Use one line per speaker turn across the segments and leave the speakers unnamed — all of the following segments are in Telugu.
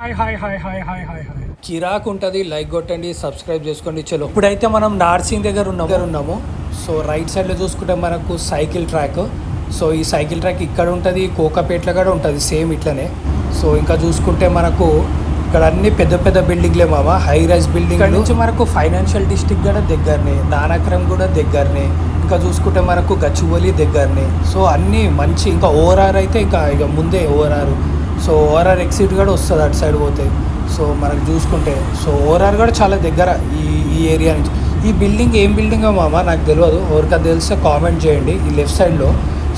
Hi hi hi hi hi hi hi కిరాక్ ఉంటుంది. లైక్ కొట్టండి, సబ్స్క్రైబ్ చేసుకోండి. చలో ఇప్పుడైతే మనం నార్సింగ్ దగ్గర ఉన్నాము. సో రైట్ సైడ్లో చూసుకుంటే మనకు సైకిల్ ట్రాక్. సో ఈ సైకిల్ ట్రాక్ ఇక్కడ ఉంటుంది, కోకాపేటలో కూడా ఉంటుంది సేమ్ ఇట్లనే. సో ఇంకా చూసుకుంటే మనకు ఇక్కడ అన్ని పెద్ద పెద్ద బిల్డింగ్లే మామ, హై రైజ్ బిల్డింగ్. ఇక్కడ నుంచి మనకు ఫైనాన్షియల్ డిస్ట్రిక్ట్ కూడా దగ్గరనే, నానక్రమ్ కూడా దగ్గరనే, ఇంకా చూసుకుంటే మనకు గచ్చిబౌలి దగ్గరనే. సో అన్నీ మంచి. ఇంకా ఓఆర్ఆర్ అయితే ఇక ముందే ఓఆర్ఆర్. సో ఓఆర్ఆర్ ఎగ్జిట్ కూడా వస్తుంది అటు సైడ్ పోతే. సో మనకు చూసుకుంటే సో ఓఆర్ఆర్ కూడా చాలా దగ్గర ఈ ఏరియా నుంచి. ఈ బిల్డింగ్ ఏం బిల్డింగో మామ నాకు తెలియదు, ఎవరికైనా తెలిస్తే కామెంట్ చేయండి. ఈ లెఫ్ట్ సైడ్లో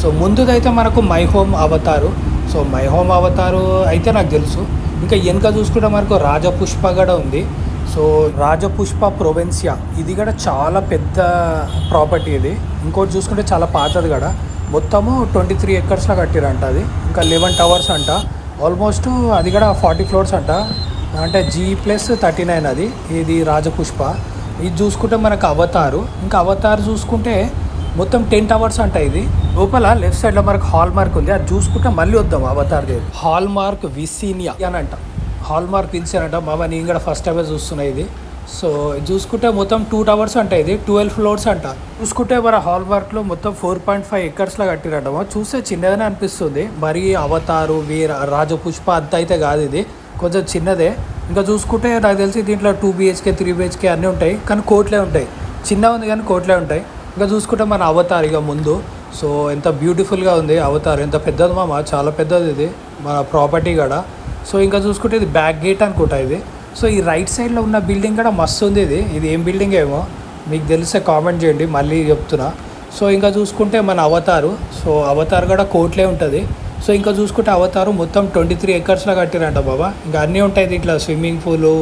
సో ముందుదైతే మనకు మై హోమ్ అవతారు. సో మై హోమ్ అవతారు అయితే నాకు తెలుసు. ఇంకా వెనుక చూసుకుంటే మనకు రాజపుష్ప కూడా ఉంది. సో రాజపుష్ప ప్రొవెన్సియా ఇది కూడా చాలా పెద్ద ప్రాపర్టీ. ఇది ఇంకోటి చూసుకుంటే చాలా పాతది కూడా. మొత్తము 23 ఎకర్స్లో కట్టిరంట. అది ఇంకా 11 టవర్స్ అంట. ఆల్మోస్ట్ అది కూడా 40 ఫ్లోర్స్ అంట. అంటే G+39 అది. ఇది రాజపుష్ప. ఇది చూసుకుంటే మనకు అవతారు. ఇంకా అవతారు చూసుకుంటే మొత్తం 10 టవర్స్ అంట. ఇది లోపల లెఫ్ట్ సైడ్లో మనకు హాల్ మార్క్ ఉంది. అది చూసుకుంటే మళ్ళీ వద్దాం అవతార్ దగ్గర. హాల్ మార్క్ విసీనియా అని అంట. హాల్ మార్క్ విన్సియన్ అంట మామ. నేను కూడా ఫస్ట్ టైమే చూస్తున్నాయి ఇది. సో చూసుకుంటే మొత్తం 2 టవర్స్ అంట. ఇది 12 ఫ్లోర్స్ అంట. చూసుకుంటే మన హాల్ మార్క్లో మొత్తం 4.5 ఎకర్స్లో కట్టిరట. చూస్తే చిన్నగానే అనిపిస్తుంది. మరి అవతారు వీర రాజపుష్ప అంత అయితే కాదు, ఇది కొంచెం చిన్నదే. ఇంకా చూసుకుంటే నాకు తెలిసి దీంట్లో 2 BHK 3 BHK అన్నీ ఉంటాయి, కానీ కోట్లే ఉంటాయి. చిన్నగా ఉంది కానీ కోట్లే ఉంటాయి. ఇంకా చూసుకుంటే మన అవతార్ ఇక ముందు. సో ఎంత బ్యూటిఫుల్గా ఉంది అవతార్. ఎంత పెద్దది మామ, చాలా పెద్దది ఇది మన ప్రాపర్టీ కూడా. సో ఇంకా చూసుకుంటే ఇది బ్యాక్ గేట్ అనుకుంటా ఇది. సో ఈ రైట్ సైడ్లో ఉన్న బిల్డింగ్ కూడా మస్తు ఉంది. ఇది ఏం బిల్డింగ్ ఏమో మీకు తెలిస్తే కామెంట్ చేయండి, మళ్ళీ చెప్తున్నా. సో ఇంకా చూసుకుంటే మన అవతారు. సో అవతార్ కూడా కోట్లే ఉంటుంది. సో ఇంకా చూసుకుంటే అవతారు మొత్తం 23 ఎకర్స్లో కట్టిరంట బాబా. ఇంకా అన్నీ ఉంటాయి దీంట్లో, స్విమ్మింగ్ పూలు,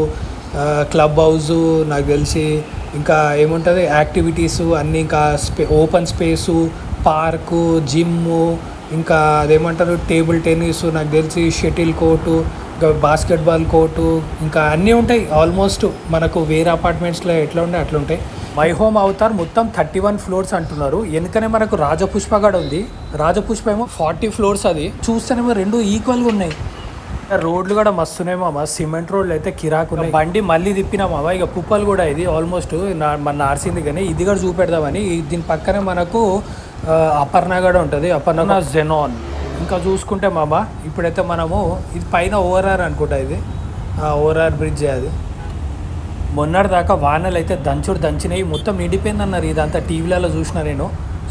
క్లబ్ హౌస్, నాకు తెలిసి ఇంకా ఏముంటుంది యాక్టివిటీసు అన్నీ, ఇంకా ఓపెన్ స్పేసు, పార్కు, జిమ్ము, ఇంకా అదేమంటారు టేబుల్ టెన్నిస్, నాకు తెలిసి షటిల్ కోర్టు, ఇంకా బాస్కెట్బాల్ కోర్టు, ఇంకా అన్నీ ఉంటాయి. ఆల్మోస్ట్ మనకు వేరే అపార్ట్మెంట్స్లో ఎట్లా ఉంటాయి అట్లా ఉంటాయి. మై హోమ్ అవతార్ మొత్తం 31 ఫ్లోర్స్ అంటున్నారు. వెనుకనే మనకు రాజపుష్ప కూడా ఉంది. రాజపుష్ప ఏమో 40 ఫ్లోర్స్. అది చూస్తేనేమో రెండు ఈక్వల్గా ఉన్నాయి. రోడ్లు కూడా మస్తున్నాయి మామ. సిమెంట్ రోడ్లు అయితే కిరాకు ఉన్నాయి. బండి మళ్ళీ తిప్పినా మామ. ఇక పుప్పలు కూడా ఇది ఆల్మోస్ట్ మన నార్సింది. కానీ ఇది కూడా చూపెడదామని. దీని పక్కనే మనకు అపర్ణ కూడా ఉంటుంది. అపర్ణ జెనాన్. ఇంకా చూసుకుంటే మామ ఇప్పుడైతే మనము ఇది పైన ఓఆర్ఆర్ అనుకుంటా. ఇది ఓఆర్ఆర్ బ్రిడ్జ్. అది మొన్నటి దాకా వానలు అయితే దంచినాయి, మొత్తం నిండిపోయింది అన్నారు. ఇదంతా టీవీలలో చూసిన నేను.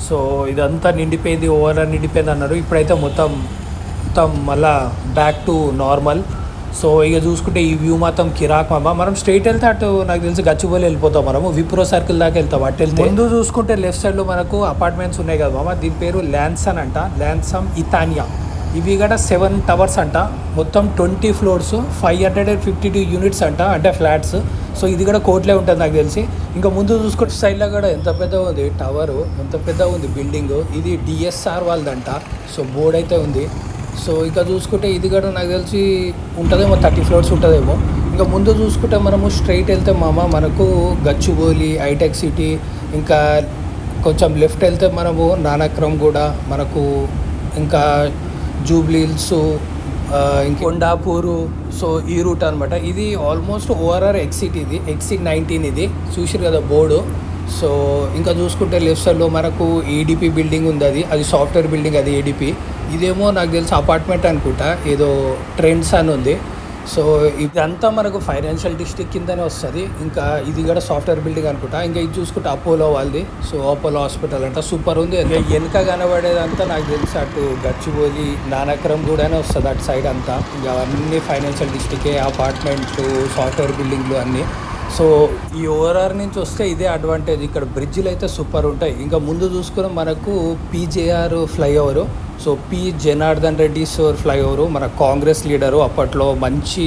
సో ఇదంతా నిండిపోయింది, ఓఆర్ఆర్ నిండిపోయింది అన్నారు. ఇప్పుడైతే మొత్తం మళ్ళా బ్యాక్ టు నార్మల్. సో ఇక చూసుకుంటే ఈ వ్యూ మాత్రం కిరాక్ మామ. మనం స్ట్రైట్ వెళ్తే అటు నాకు తెలిసి గచ్చిబౌలి వెళ్ళిపోతాం. మనము విప్రో సర్కిల్ దాకా వెళ్తాం. అటు వెళ్తే ముందు చూసుకుంటే లెఫ్ట్ సైడ్లో మనకు అపార్ట్మెంట్స్ ఉన్నాయి కదా మామ. దీని పేరు ల్యాన్సన్ అంట, ల్యాన్సమ్ ఇతానియా. ఇవి కూడా 7 టవర్స్ అంట. మొత్తం 20 ఫ్లోర్స్, 552 యూనిట్స్ అంట, అంటే ఫ్లాట్స్. సో ఇది కూడా కోట్లే ఉంటుంది నాకు తెలిసి. ఇంకా ముందు చూసుకుంటే సైడ్లో కూడా ఎంత పెద్దగా ఉంది టవరు, ఎంత పెద్దగా ఉంది బిల్డింగ్. ఇది DSR వాళ్ళదంట. సో బోర్డ్ అయితే ఉంది. సో ఇంకా చూసుకుంటే ఇది కూడా నాకు తెలిసి ఉంటుందేమో 30 ఫ్లోర్స్ ఉంటుందేమో. ఇంకా ముందు చూసుకుంటే మనము స్ట్రైట్ వెళ్తే మామ మనకు గచ్చిబౌలి, హైటెక్ సిటీ, ఇంకా కొంచెం లెఫ్ట్ వెళ్తే మనము నానక్రమ్ కూడా మనకు, ఇంకా జూబ్లీ హిల్స్, ఇంకా కొండాపూరు. సో ఈ రూట్ అనమాట. ఇది ఆల్మోస్ట్ ఓఆర్ఆర్ ఎగ్జిట్. ఇది ఎగ్జిట్ 19. ఇది చూసారు కదా బోర్డు. సో ఇంకా చూసుకుంటే లెఫ్ట్ సైడ్లో మనకు ADP బిల్డింగ్ ఉంది. అది సాఫ్ట్వేర్ బిల్డింగ్. అది ADP. ఇదేమో నాకు తెలిసి అపార్ట్మెంట్ అనుకుంటా, ఏదో ట్రెండ్స్ అని ఉంది. సో ఇదంతా మనకు ఫైనాన్షియల్ డిస్ట్రిక్ట్ కిందనే వస్తుంది. ఇంకా ఇది కూడా సాఫ్ట్వేర్ బిల్డింగ్ అనుకుంటా. ఇంకా ఇది చూసుకుంటే అపోలో వాళ్ళది. సో అపోలో హాస్పిటల్ అంట, సూపర్ ఉంది. వెనుక కనబడేదంతా నాకు తెలిసి అటు గచ్చిబౌలి, నానక్రమ్ కూడానే వస్తుంది అటు సైడ్ అంతా. ఇంకా అన్ని ఫైనాన్షియల్ డిస్ట్రిక్టే, అపార్ట్మెంట్లు, సాఫ్ట్వేర్ బిల్డింగ్లు అన్నీ. సో ఈ ఓఆర్ఆర్ నుంచి వస్తే ఇదే అడ్వాంటేజ్. ఇక్కడ బ్రిడ్జిలు అయితే సూపర్ ఉంటాయి. ఇంకా ముందు చూసుకుని మనకు PJR flyover. So P. Janardhan Reddy sir flyover, మన కాంగ్రెస్ లీడరు, అప్పట్లో మంచి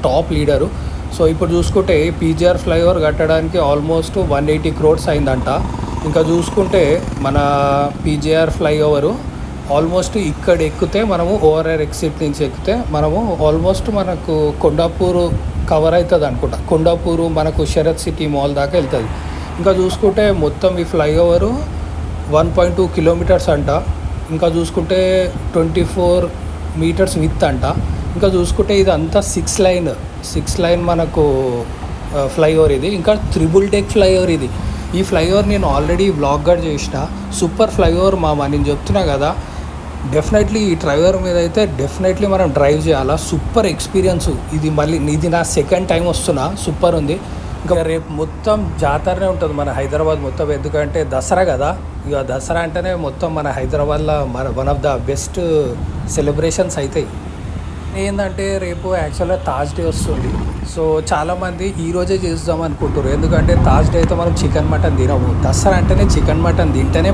టాప్ లీడరు. సో ఇప్పుడు చూసుకుంటే PJR ఫ్లైఓవర్ కట్టడానికి ఆల్మోస్ట్ 180 crores అయిందంట. ఇంకా చూసుకుంటే మన PJR ఫ్లైఓవరు ఆల్మోస్ట్ ఇక్కడ ఎక్కితే మనము ఓఆర్ఆర్ ఎగ్జిట్ నుంచి ఎక్కితే మనము ఆల్మోస్ట్ మనకు కొండాపూర్ కవర్ అవుతుంది అనుకుంటా. కొండాపూరు మనకు శరత్ సిటీ మాల్ దాకా వెళ్తుంది. ఇంకా చూసుకుంటే మొత్తం ఈ ఫ్లైఓవరు 1.2 కిలోమీటర్స్ అంట. ఇంకా చూసుకుంటే 24 మీటర్స్ విత్ అంట. ఇంకా చూసుకుంటే ఇది అంతా సిక్స్ లైన్ మనకు ఫ్లైఓవర్ ఇది. ఇంకా త్రిబుల్ డెక్ ఫ్లైఓవర్ ఇది. ఈ ఫ్లైఓవర్ నేను ఆల్రెడీ వ్లాగ్ కూడా చేసిన. సూపర్ ఫ్లైఓవర్ మామ, నేను చెప్తున్నా కదా. డెఫినెట్లీ ఈ ఫ్లైఓవర్ మీద అయితే డెఫినెట్లీ మనం డ్రైవ్ చేయాలా. సూపర్ ఎక్స్పీరియన్స్ ఇది. మళ్ళీ ఇది నా సెకండ్ టైం వస్తున్నా. సూపర్ ఉంది. ఇంకా రేపు మొత్తం జాతరనే ఉంటుంది మన హైదరాబాద్ మొత్తం. ఎందుకంటే దసరా కదా. ఇక దసరా అంటేనే మొత్తం మన హైదరాబాద్లో one of the best celebrations అవుతాయి. ఏంటంటే రేపు యాక్చువల్గా థర్స్ డే వస్తుంది. సో చాలామంది ఈరోజే చేద్దాం అనుకుంటారు. ఎందుకంటే థర్స్ డే అయితే మనం చికెన్ మటన్ తినము. దసరా అంటేనే చికెన్ మటన్ తింటేనే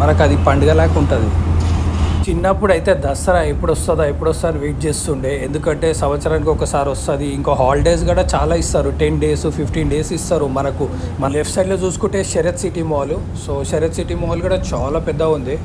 మనకు అది పండుగలాగా ఉంటుంది. చిన్నప్పుడు అయితే దసరా ఎప్పుడు వస్తుందా అని వెయిట్ చేస్తుండే. ఎందుకంటే సంవత్సరానికి ఒకసారి వస్తుంది. ఇంకా హాలిడేస్ కూడా చాలా ఇస్తారు. 10 days 15 days ఇస్తారు మనకు. మన లెఫ్ట్ సైడ్లో చూసుకుంటే Sarath city mall. So Sarath city mall కూడా చాలా పెద్దగా ఉంది.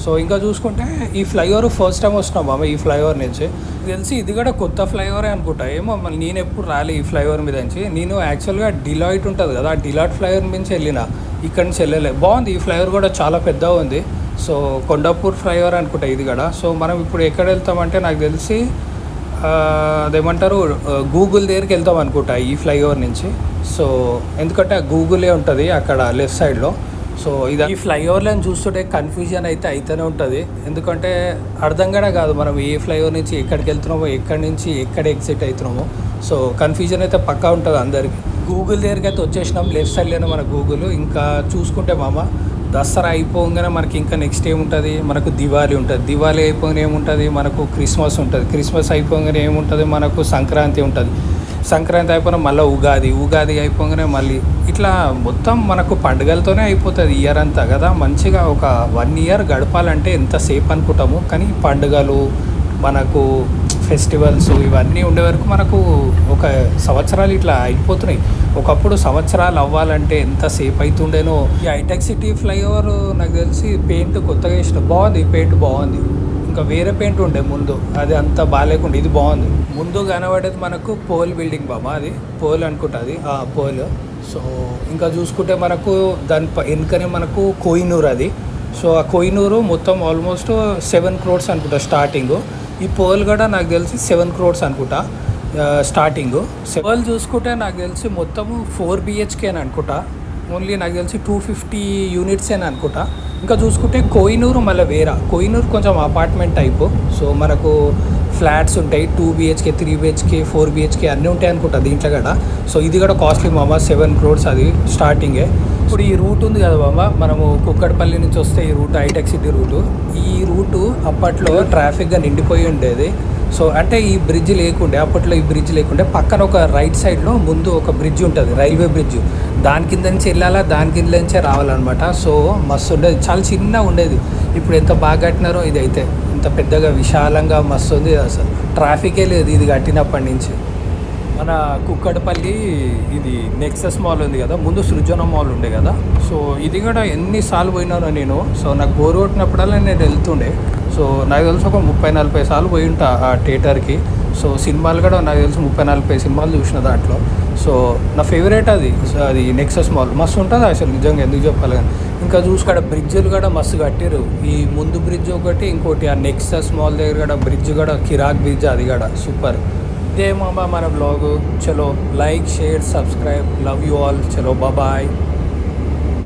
సో ఇంకా చూసుకుంటే ఈ ఫ్లైఓవర్ ఫస్ట్ టైం వస్తున్నాం మామ. ఈ ఫ్లైఓవర్ నుంచి తెలిసి ఇది కూడా కొత్త ఫ్లైఓవరే అనుకుంటా. ఏమో మళ్ళీ నేను ఎప్పుడు రాలే ఈ ఫ్లైఓవర్ మీద నుంచి. నేను యాక్చువల్గా డిలాయిట్ ఉంటుంది కదా, ఆ డిలాయిట్ ఫ్లైఓవర్ నుంచి వెళ్ళిన. ఇక్కడ నుంచి వెళ్ళలే. బాగుంది. ఈ ఫ్లైఓవర్ కూడా చాలా పెద్దగా ఉంది. సో కొండాపూర్ ఫ్లైఓవర్ అనుకుంటా ఇది కూడా. సో మనం ఇప్పుడు ఎక్కడ వెళ్తామంటే నాకు తెలిసి అదేమంటారు గూగుల్ దగ్గరికి వెళ్తాం అనుకుంటా ఈ ఫ్లైఓవర్ నుంచి. సో ఎందుకంటే ఆ గూగులే ఉంటుంది అక్కడ లెఫ్ట్ సైడ్లో. సో ఇది ఈ ఫ్లైఓవర్లను చూస్తుంటే కన్ఫ్యూజన్ అయితే అయితేనే ఉంటుంది. ఎందుకంటే అర్థం కూడా కాదు మనం ఏ ఫ్లైఓవర్ నుంచి ఎక్కడికి వెళ్తున్నామో, ఎక్కడి నుంచి ఎక్కడ ఎగ్జిట్ అవుతున్నామో. సో కన్ఫ్యూజన్ అయితే పక్కా ఉంటుంది అందరికీ. గూగుల్ దగ్గరికి అయితే వచ్చేసినాం. లెఫ్ట్ సైడ్లోనే మన గూగుల్. ఇంకా చూసుకుంటే మామ దసరా అయిపోగానే మనకి ఇంకా నెక్స్ట్ ఏముంటుంది, మనకు దివాళీ ఉంటుంది. దివాళీ అయిపోగానే ఏముంటుంది, మనకు క్రిస్మస్ ఉంటుంది. క్రిస్మస్ అయిపోగానే ఏముంటుంది, మనకు సంక్రాంతి ఉంటుంది. సంక్రాంతి అయిపోయినా మళ్ళీ ఉగాది అయిపోగానే మళ్ళీ ఇట్లా మొత్తం మనకు పండుగలతోనే అయిపోతుంది ఇయర్ అంతా కదా. మంచిగా ఒక 1 year గడపాలంటే ఎంతసేపు అనుకుంటాము. కానీ పండుగలు మనకు ఫెస్టివల్స్ ఇవన్నీ ఉండే వరకు మనకు ఒక సంవత్సరాలు ఇట్లా అయిపోతున్నాయి. ఒకప్పుడు సంవత్సరాలు అవ్వాలంటే ఎంతసేపు అవుతుండేనో. ఈ హైటెక్ సిటీ ఫ్లైఓవర్ నాకు తెలిసి పెయింట్ కొత్తగా వేసిన. బాగుంది, పెయింట్ బాగుంది. ఇంకా వేరే పెయింట్ ఉండే ముందు, అది అంత బాగాలేకుండా ఇది బాగుంది. ముందు కనబడేది మనకు పోల్ బిల్డింగ్ బాబా, అది పోల్ అనుకుంటుంది పోల్. సో ఇంకా చూసుకుంటే మనకు దాని వెనుకనే మనకు కోహినూర్ అది. సో ఆ కోహినూరు మొత్తం ఆల్మోస్ట్ 7 crores అనుకుంటా స్టార్టింగ్. ఈ పోల్ కూడా నాకు తెలిసి 7 crores అనుకుంటా స్టార్టింగ్. పోల్ చూసుకుంటే నాకు తెలిసి మొత్తము 4 BHK అని అనుకుంటా. ఓన్లీ నాకు తెలిసి 250 units అని అనుకుంటా. ఇంకా చూసుకుంటే కోహినూరు మళ్ళీ వేరే. కోహినూరు కొంచెం అపార్ట్మెంట్ టైపు. సో మనకు ఫ్లాట్స్ ఉంటాయి 2 BHK 3 BHK 4 BHK అన్నీ ఉంటాయి అనుకుంటా దీంట్లో కూడా. సో ఇది కూడా కాస్ట్లీ మామ, 7 crores అది స్టార్టింగే. ఇప్పుడు ఈ రూట్ ఉంది కదా బాబా, మనము కుక్కడపల్లి నుంచి వస్తే ఈ రూట్ హైటెక్ సిటీ రూటు. ఈ రూటు అప్పట్లో ట్రాఫిక్గా నిండిపోయి ఉండేది. సో అంటే ఈ బ్రిడ్జ్ లేకుండే, అప్పట్లో ఈ బ్రిడ్జ్ లేకుండే. పక్కన ఒక రైట్ సైడ్లో ముందు ఒక బ్రిడ్జ్ ఉంటుంది, రైల్వే బ్రిడ్జ్. దాని కింద నుంచి వెళ్ళాలా, దాని కింద నుంచే రావాలన్నమాట. సో మస్తు ఉండేది, చాలా చిన్నగా ఉండేది. ఇప్పుడు ఎంత బాగా కట్టినారో ఇది అయితే. ఇంత పెద్దగా విశాలంగా మస్తు ఉంది. అసలు ట్రాఫికే లేదు ఇది కట్టినప్పటి నుంచి. మన కుక్కడపల్లి ఇది నెక్సస్ మాల్ ఉంది కదా, ముందు సృజన మాల్ ఉండే కదా. సో ఇది కూడా ఎన్నిసార్లు పోయినానో నేను. సో నాకు బోర్ కొట్టినప్పుడల్లా నేను వెళ్తుండే. సో నాకు తెలిసి ఒక 30-40 సార్లు పోయి ఉంటా ఆ థియేటర్కి. సో సినిమాలు కూడా నాకు తెలిసి 30-40 సినిమాలు చూసిన దాంట్లో. సో నా ఫేవరెట్ అది నెక్సస్ మాల్. మస్తు ఉంటుంది అసలు నిజంగా, ఎందుకు చెప్పాలి. కానీ ఇంకా చూసుకాడ బ్రిడ్జ్లు కూడా మస్తు కట్టారు. ఈ ముందు బ్రిడ్జ్ ఒకటి, ఇంకోటి ఆ నెక్సస్ మాల్ దగ్గర కూడా బ్రిడ్జ్ కూడా కిరాక్ బ్రిడ్జ్, అది కూడా సూపర్. ఇదే మామ మన బ్లాగు. చలో like, share, subscribe. Love you all. చలో బాయ్.